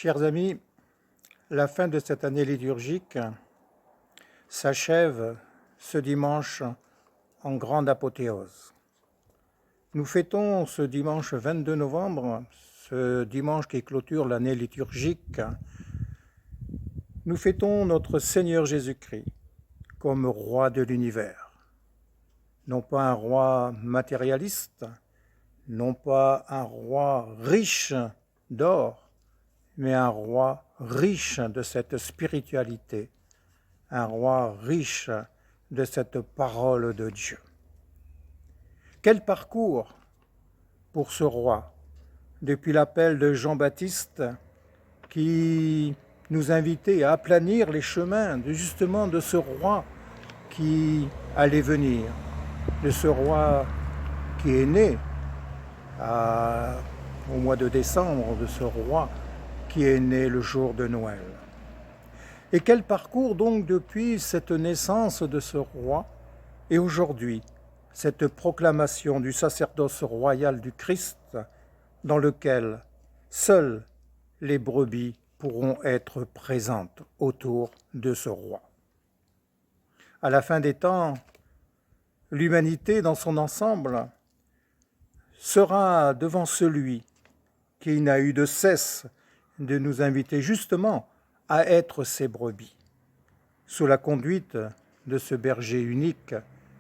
Chers amis, la fin de cette année liturgique s'achève ce dimanche en grande apothéose. Nous fêtons ce dimanche 22 novembre, ce dimanche qui clôture l'année liturgique, nous fêtons notre Seigneur Jésus-Christ comme roi de l'univers. Non pas un roi matérialiste, non pas un roi riche d'or, mais un roi riche de cette spiritualité, un roi riche de cette parole de Dieu. Quel parcours pour ce roi, depuis l'appel de Jean-Baptiste qui nous invitait à aplanir les chemins justement de ce roi qui allait venir, de ce roi qui est né au mois de décembre, de ce roi qui est né le jour de Noël. Et quel parcours donc depuis cette naissance de ce roi et aujourd'hui, cette proclamation du sacerdoce royal du Christ dans lequel seules les brebis pourront être présentes autour de ce roi. À la fin des temps, l'humanité dans son ensemble sera devant celui qui n'a eu de cesse de nous inviter justement à être ses brebis, sous la conduite de ce berger unique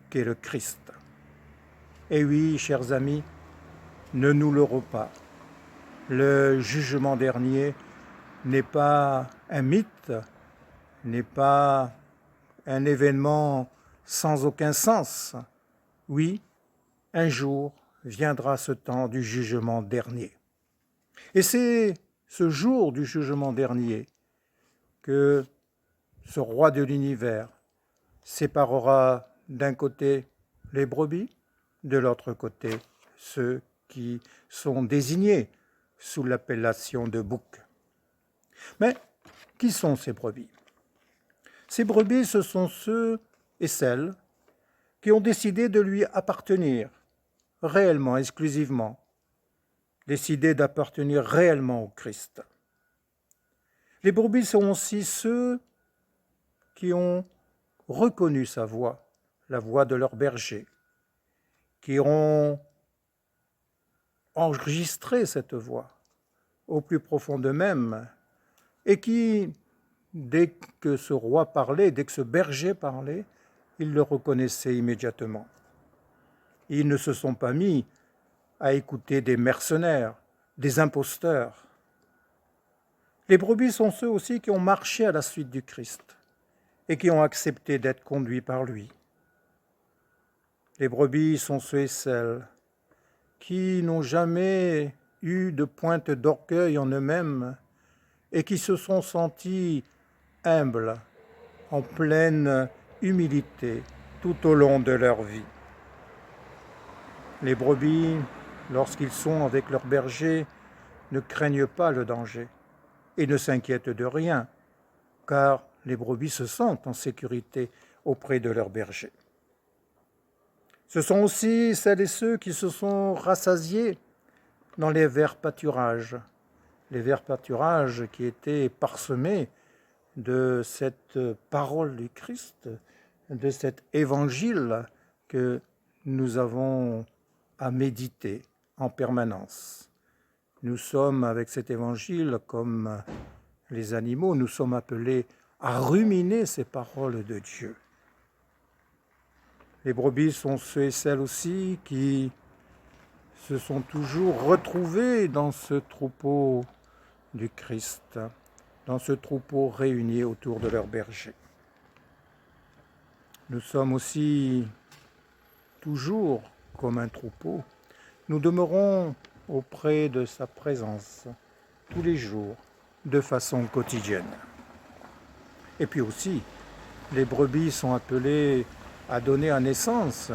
qu'est le Christ. Et oui, chers amis, ne nous leurrons pas. Le jugement dernier n'est pas un mythe, n'est pas un événement sans aucun sens. Oui, un jour viendra ce temps du jugement dernier. Et c'est ce jour du jugement dernier que ce roi de l'univers séparera d'un côté les brebis, de l'autre côté ceux qui sont désignés sous l'appellation de boucs. Mais qui sont ces brebis ? Ces brebis, ce sont ceux et celles qui ont décidé de lui appartenir réellement, exclusivement, décidé d'appartenir réellement au Christ. Les brebis sont aussi ceux qui ont reconnu sa voix, la voix de leur berger, qui ont enregistré cette voix au plus profond d'eux-mêmes et qui, dès que ce roi parlait, dès que ce berger parlait, ils le reconnaissaient immédiatement. Ils ne se sont pas mis à écouter des mercenaires, des imposteurs. Les brebis sont ceux aussi qui ont marché à la suite du Christ et qui ont accepté d'être conduits par lui. Les brebis sont ceux et celles qui n'ont jamais eu de pointe d'orgueil en eux-mêmes et qui se sont sentis humbles, en pleine humilité tout au long de leur vie. Les brebis, lorsqu'ils sont avec leur berger, ne craignent pas le danger et ne s'inquiètent de rien, car les brebis se sentent en sécurité auprès de leur berger. Ce sont aussi celles et ceux qui se sont rassasiés dans les verts pâturages qui étaient parsemés de cette parole du Christ, de cet évangile que nous avons à méditer en permanence. Nous sommes, avec cet évangile, comme les animaux, nous sommes appelés à ruminer ces paroles de Dieu. Les brebis sont ceux et celles aussi qui se sont toujours retrouvés dans ce troupeau du Christ, dans ce troupeau réuni autour de leur berger. Nous sommes aussi toujours comme un troupeau. Nous demeurons auprès de sa présence tous les jours, de façon quotidienne. Et puis aussi, les brebis sont appelées à donner à naissance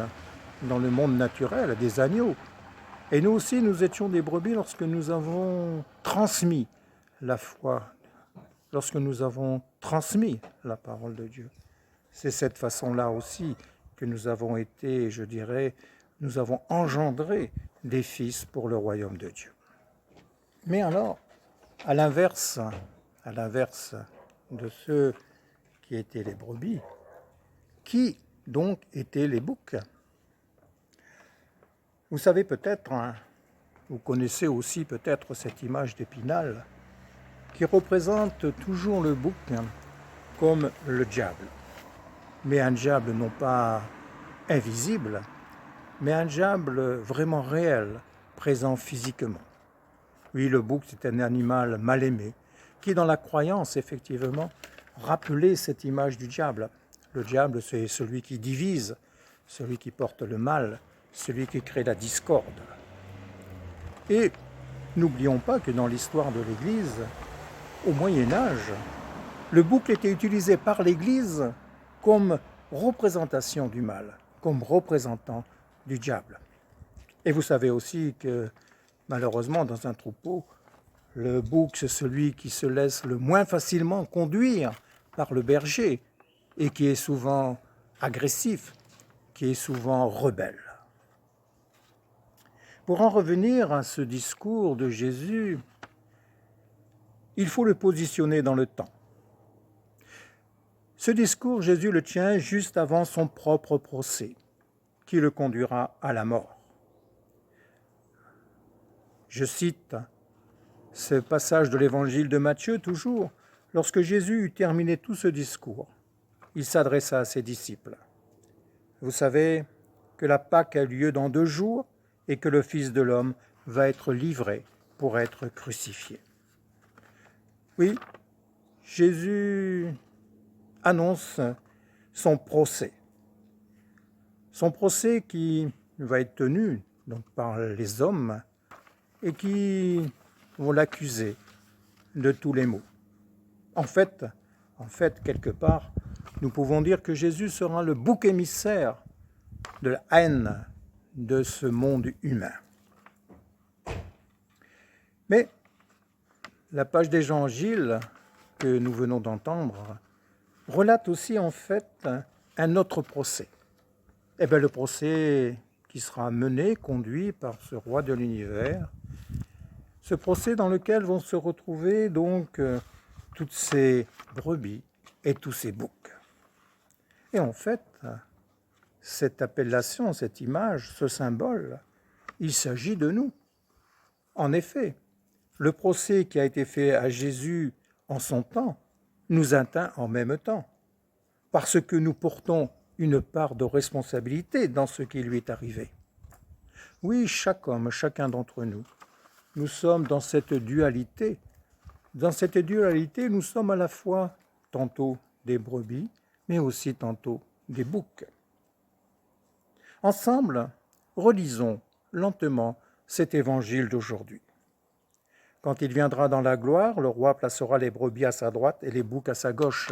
dans le monde naturel à des agneaux. Et nous aussi, nous étions des brebis lorsque nous avons transmis la foi, lorsque nous avons transmis la parole de Dieu. C'est cette façon-là aussi que nous avons été, je dirais, nous avons engendré des fils pour le royaume de Dieu. Mais alors, À l'inverse de ceux qui étaient les brebis, qui donc étaient les boucs? Vous savez peut-être, vous connaissez aussi peut-être cette image d'Épinal qui représente toujours le bouc comme le diable. Mais un diable non pas invisible, mais un diable vraiment réel, présent physiquement. Oui, le bouc, c'est un animal mal aimé, qui dans la croyance, effectivement, rappelait cette image du diable. Le diable, c'est celui qui divise, celui qui porte le mal, celui qui crée la discorde. Et n'oublions pas que dans l'histoire de l'Église, au Moyen Âge, le bouc était utilisé par l'Église comme représentation du mal, comme représentant du diable. Et vous savez aussi que, malheureusement, dans un troupeau, le bouc, c'est celui qui se laisse le moins facilement conduire par le berger et qui est souvent agressif, qui est souvent rebelle. Pour en revenir à ce discours de Jésus, il faut le positionner dans le temps. Ce discours, Jésus le tient juste avant son propre procès, qui le conduira à la mort. Je cite ce passage de l'évangile de Matthieu, toujours, lorsque Jésus eut terminé tout ce discours, il s'adressa à ses disciples. Vous savez que la Pâque a lieu dans 2 jours et que le Fils de l'homme va être livré pour être crucifié. Oui, Jésus annonce son procès. Son procès qui va être tenu donc, par les hommes et qui vont l'accuser de tous les maux. En fait, quelque part, nous pouvons dire que Jésus sera le bouc émissaire de la haine de ce monde humain. Mais la page d'Évangile que nous venons d'entendre relate aussi en fait un autre procès. Le procès qui sera mené, conduit par ce roi de l'univers, ce procès dans lequel vont se retrouver donc toutes ces brebis et tous ces boucs. Et en fait, cette appellation, cette image, ce symbole, il s'agit de nous. En effet, le procès qui a été fait à Jésus en son temps nous atteint en même temps, parce que nous portons une part de responsabilité dans ce qui lui est arrivé. Oui, chaque homme, chacun d'entre nous, nous sommes dans cette dualité. Dans cette dualité, nous sommes à la fois tantôt des brebis, mais aussi tantôt des boucs. Ensemble, relisons lentement cet évangile d'aujourd'hui. Quand il viendra dans la gloire, le roi placera les brebis à sa droite et les boucs à sa gauche.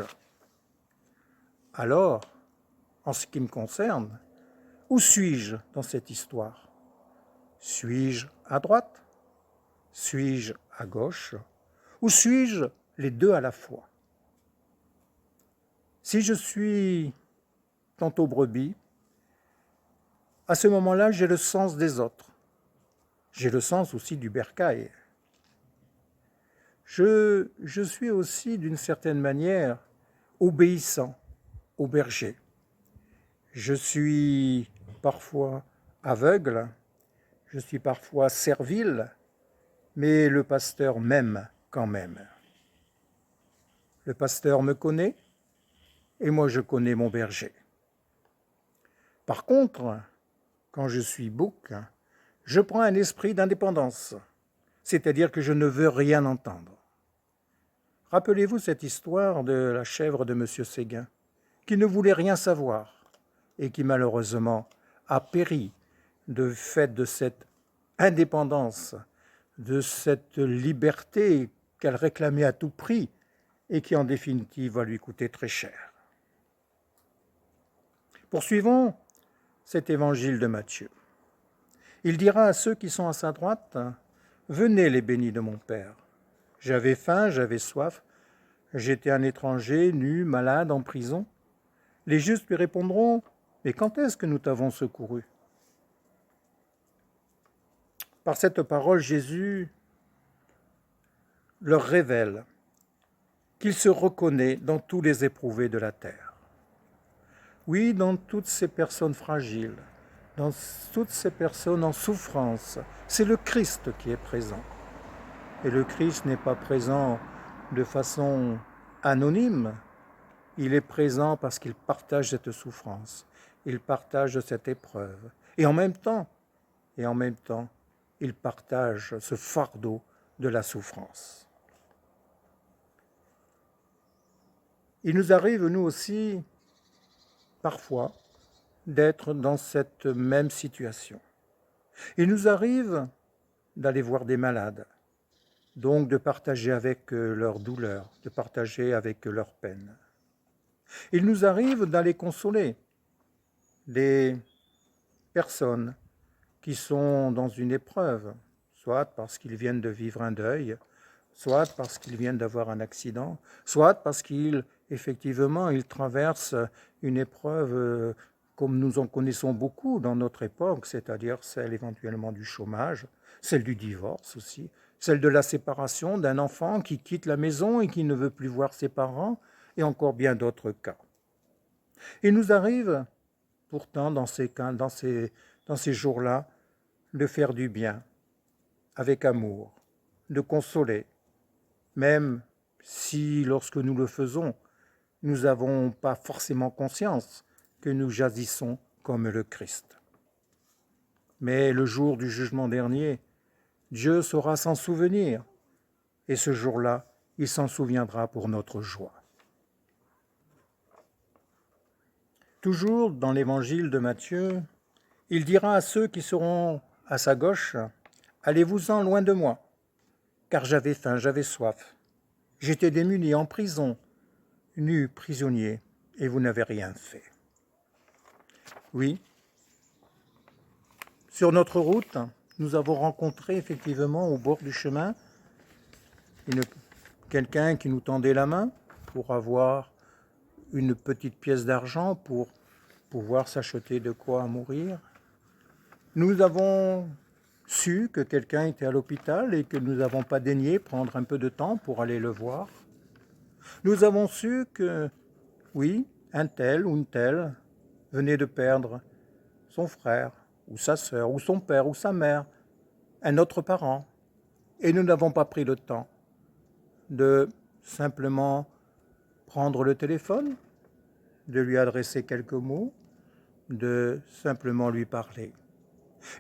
Alors, en ce qui me concerne, où suis-je dans cette histoire? Suis-je à droite? Suis-je à gauche? Ou suis-je les deux à la fois? Si je suis tantôt brebis, à ce moment-là, j'ai le sens des autres. J'ai le sens aussi du bercail. Je suis aussi, d'une certaine manière, obéissant au berger. Je suis parfois aveugle, je suis parfois servile, mais le pasteur m'aime quand même. Le pasteur me connaît et moi je connais mon berger. Par contre, quand je suis bouc, je prends un esprit d'indépendance, c'est-à-dire que je ne veux rien entendre. Rappelez-vous cette histoire de la chèvre de M. Séguin, qui ne voulait rien savoir et qui malheureusement a péri de fait de cette indépendance, de cette liberté qu'elle réclamait à tout prix et qui en définitive va lui coûter très cher. Poursuivons cet évangile de Matthieu. Il dira à ceux qui sont à sa droite, « Venez les bénis de mon Père. J'avais faim, j'avais soif, j'étais un étranger, nu, malade, en prison. » Les justes lui répondront, « Mais quand est-ce que nous t'avons secouru ?» Par cette parole, Jésus leur révèle qu'il se reconnaît dans tous les éprouvés de la terre. Oui, dans toutes ces personnes fragiles, dans toutes ces personnes en souffrance, c'est le Christ qui est présent. Et le Christ n'est pas présent de façon anonyme, il est présent parce qu'il partage cette souffrance, il partage cette épreuve. Et en même temps, il partage ce fardeau de la souffrance. Il nous arrive, nous aussi, parfois, d'être dans cette même situation. Il nous arrive d'aller voir des malades, donc de partager avec eux leur douleur, de partager avec eux leur peine. Il nous arrive d'aller consoler des personnes qui sont dans une épreuve, soit parce qu'ils viennent de vivre un deuil, soit parce qu'ils viennent d'avoir un accident, soit parce qu'ils traversent une épreuve comme nous en connaissons beaucoup dans notre époque, c'est-à-dire celle éventuellement du chômage, celle du divorce aussi, celle de la séparation d'un enfant qui quitte la maison et qui ne veut plus voir ses parents, et encore bien d'autres cas. Il nous arrive pourtant dans ces jours-là de faire du bien avec amour, de consoler, même si lorsque nous le faisons, nous n'avons pas forcément conscience que nous jaillissons comme le Christ. Mais le jour du jugement dernier, Dieu saura s'en souvenir, et ce jour-là, il s'en souviendra pour notre joie. Toujours dans l'évangile de Matthieu, il dira à ceux qui seront à sa gauche, « Allez-vous-en loin de moi, car j'avais faim, j'avais soif. J'étais démuni, en prison, nu, prisonnier, et vous n'avez rien fait. » Oui, sur notre route, nous avons rencontré effectivement au bord du chemin quelqu'un qui nous tendait la main pour avoir une petite pièce d'argent pour pouvoir s'acheter de quoi mourir. Nous avons su que quelqu'un était à l'hôpital et que nous n'avons pas daigné prendre un peu de temps pour aller le voir. Nous avons su que, oui, un tel ou une telle venait de perdre son frère ou sa sœur ou son père ou sa mère, un autre parent. Et nous n'avons pas pris le temps de simplement prendre le téléphone, de lui adresser quelques mots, de simplement lui parler.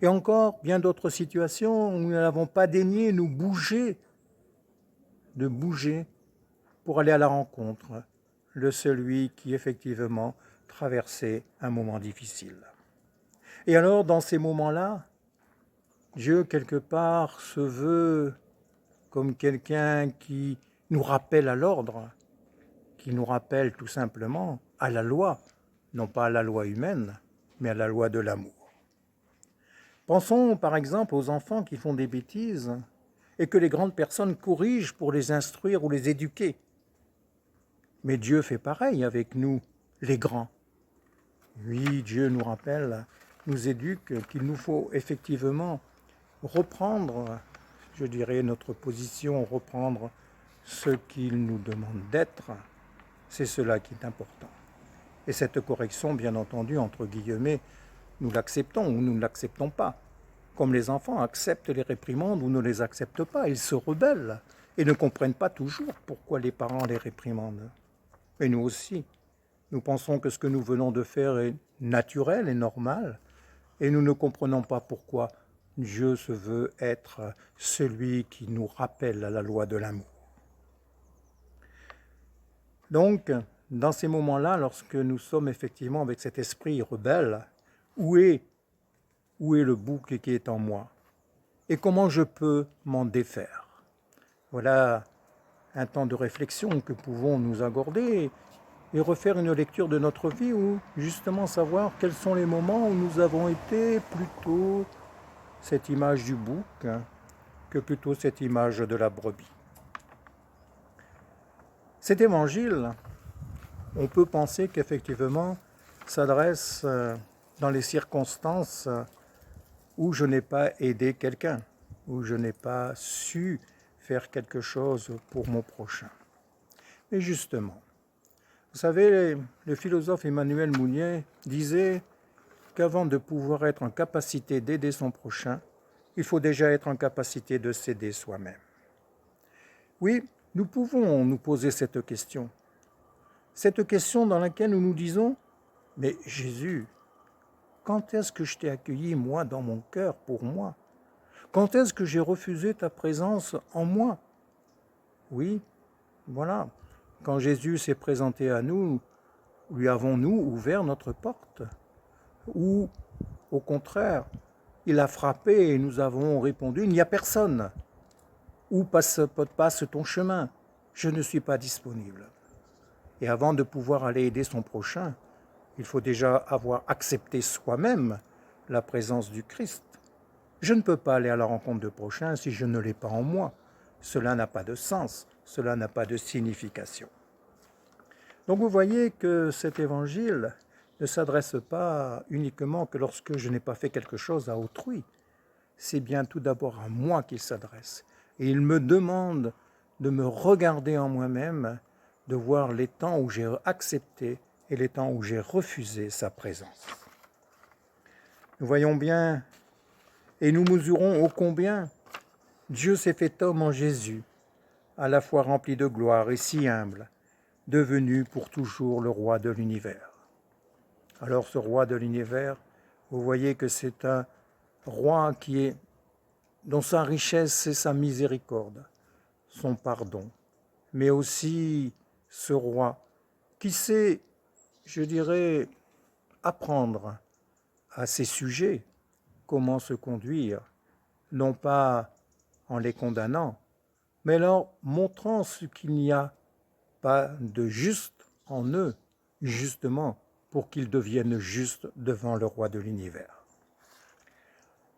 Et encore bien d'autres situations où nous n'avons pas daigné nous bouger pour aller à la rencontre de celui qui effectivement traversait un moment difficile. Et alors, dans ces moments-là, Dieu, quelque part, se veut comme quelqu'un qui nous rappelle à l'ordre, qui nous rappelle tout simplement à la loi, non pas à la loi humaine, mais à la loi de l'amour. Pensons par exemple aux enfants qui font des bêtises et que les grandes personnes corrigent pour les instruire ou les éduquer. Mais Dieu fait pareil avec nous, les grands. Oui, Dieu nous rappelle, nous éduque qu'il nous faut effectivement reprendre, je dirais, notre position, reprendre ce qu'il nous demande d'être. C'est cela qui est important. Et cette correction, bien entendu, entre guillemets, nous l'acceptons ou nous ne l'acceptons pas. Comme les enfants acceptent les réprimandes ou ne les acceptent pas, ils se rebellent et ne comprennent pas toujours pourquoi les parents les réprimandent. Et nous aussi, nous pensons que ce que nous venons de faire est naturel et normal, et nous ne comprenons pas pourquoi Dieu se veut être celui qui nous rappelle à la loi de l'amour. Donc, dans ces moments-là, lorsque nous sommes effectivement avec cet esprit rebelle, où est le bouc qui est en moi? Et comment je peux m'en défaire? Voilà un temps de réflexion que pouvons nous accorder et refaire une lecture de notre vie ou justement savoir quels sont les moments où nous avons été plutôt cette image du bouc que plutôt cette image de la brebis. Cet évangile, on peut penser qu'effectivement s'adresse dans les circonstances où je n'ai pas aidé quelqu'un, où je n'ai pas su faire quelque chose pour mon prochain. Mais justement, vous savez, le philosophe Emmanuel Mounier disait qu'avant de pouvoir être en capacité d'aider son prochain, il faut déjà être en capacité de s'aider soi-même. Oui, nous pouvons nous poser cette question dans laquelle nous nous disons, mais Jésus, quand est-ce que je t'ai accueilli, moi, dans mon cœur, pour moi? Quand est-ce que j'ai refusé ta présence en moi? Oui, voilà. Quand Jésus s'est présenté à nous, lui avons-nous ouvert notre porte? Ou, au contraire, il a frappé et nous avons répondu, il n'y a personne. Ou passe ton chemin, je ne suis pas disponible. Et avant de pouvoir aller aider son prochain, il faut déjà avoir accepté soi-même la présence du Christ. Je ne peux pas aller à la rencontre de prochain si je ne l'ai pas en moi. Cela n'a pas de sens, cela n'a pas de signification. Donc vous voyez que cet évangile ne s'adresse pas uniquement que lorsque je n'ai pas fait quelque chose à autrui. C'est bien tout d'abord à moi qu'il s'adresse. Et il me demande de me regarder en moi-même, de voir les temps où j'ai accepté et les temps où j'ai refusé sa présence. Nous voyons bien et nous mesurons ô combien Dieu s'est fait homme en Jésus, à la fois rempli de gloire et si humble, devenu pour toujours le roi de l'univers. Alors ce roi de l'univers, vous voyez que c'est un roi dont sa richesse c'est sa miséricorde, son pardon, mais aussi ce roi qui sait, je dirais, apprendre à ses sujets comment se conduire, non pas en les condamnant, mais leur montrant ce qu'il n'y a pas de juste en eux, justement pour qu'ils deviennent justes devant le roi de l'univers.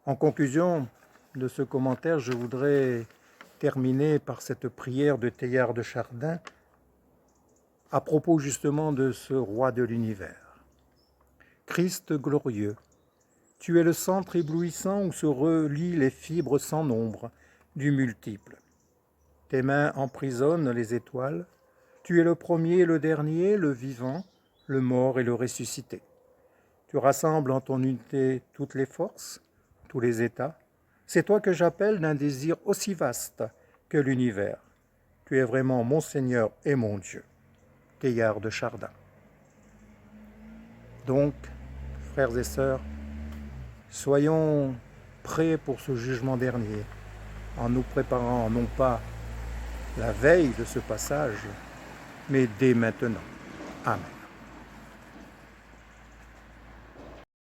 En conclusion de ce commentaire, je voudrais terminer par cette prière de Teilhard de Chardin à propos justement de ce roi de l'univers. Christ glorieux, tu es le centre éblouissant où se relient les fibres sans nombre du multiple. Tes mains emprisonnent les étoiles, tu es le premier et le dernier, le vivant, le mort et le ressuscité. Tu rassembles en ton unité toutes les forces, tous les états. C'est toi que j'appelle d'un désir aussi vaste que l'univers. Tu es vraiment mon Seigneur et mon Dieu. Teilhard de Chardin. Donc, frères et sœurs, soyons prêts pour ce jugement dernier, en nous préparant non pas la veille de ce passage, mais dès maintenant. Amen.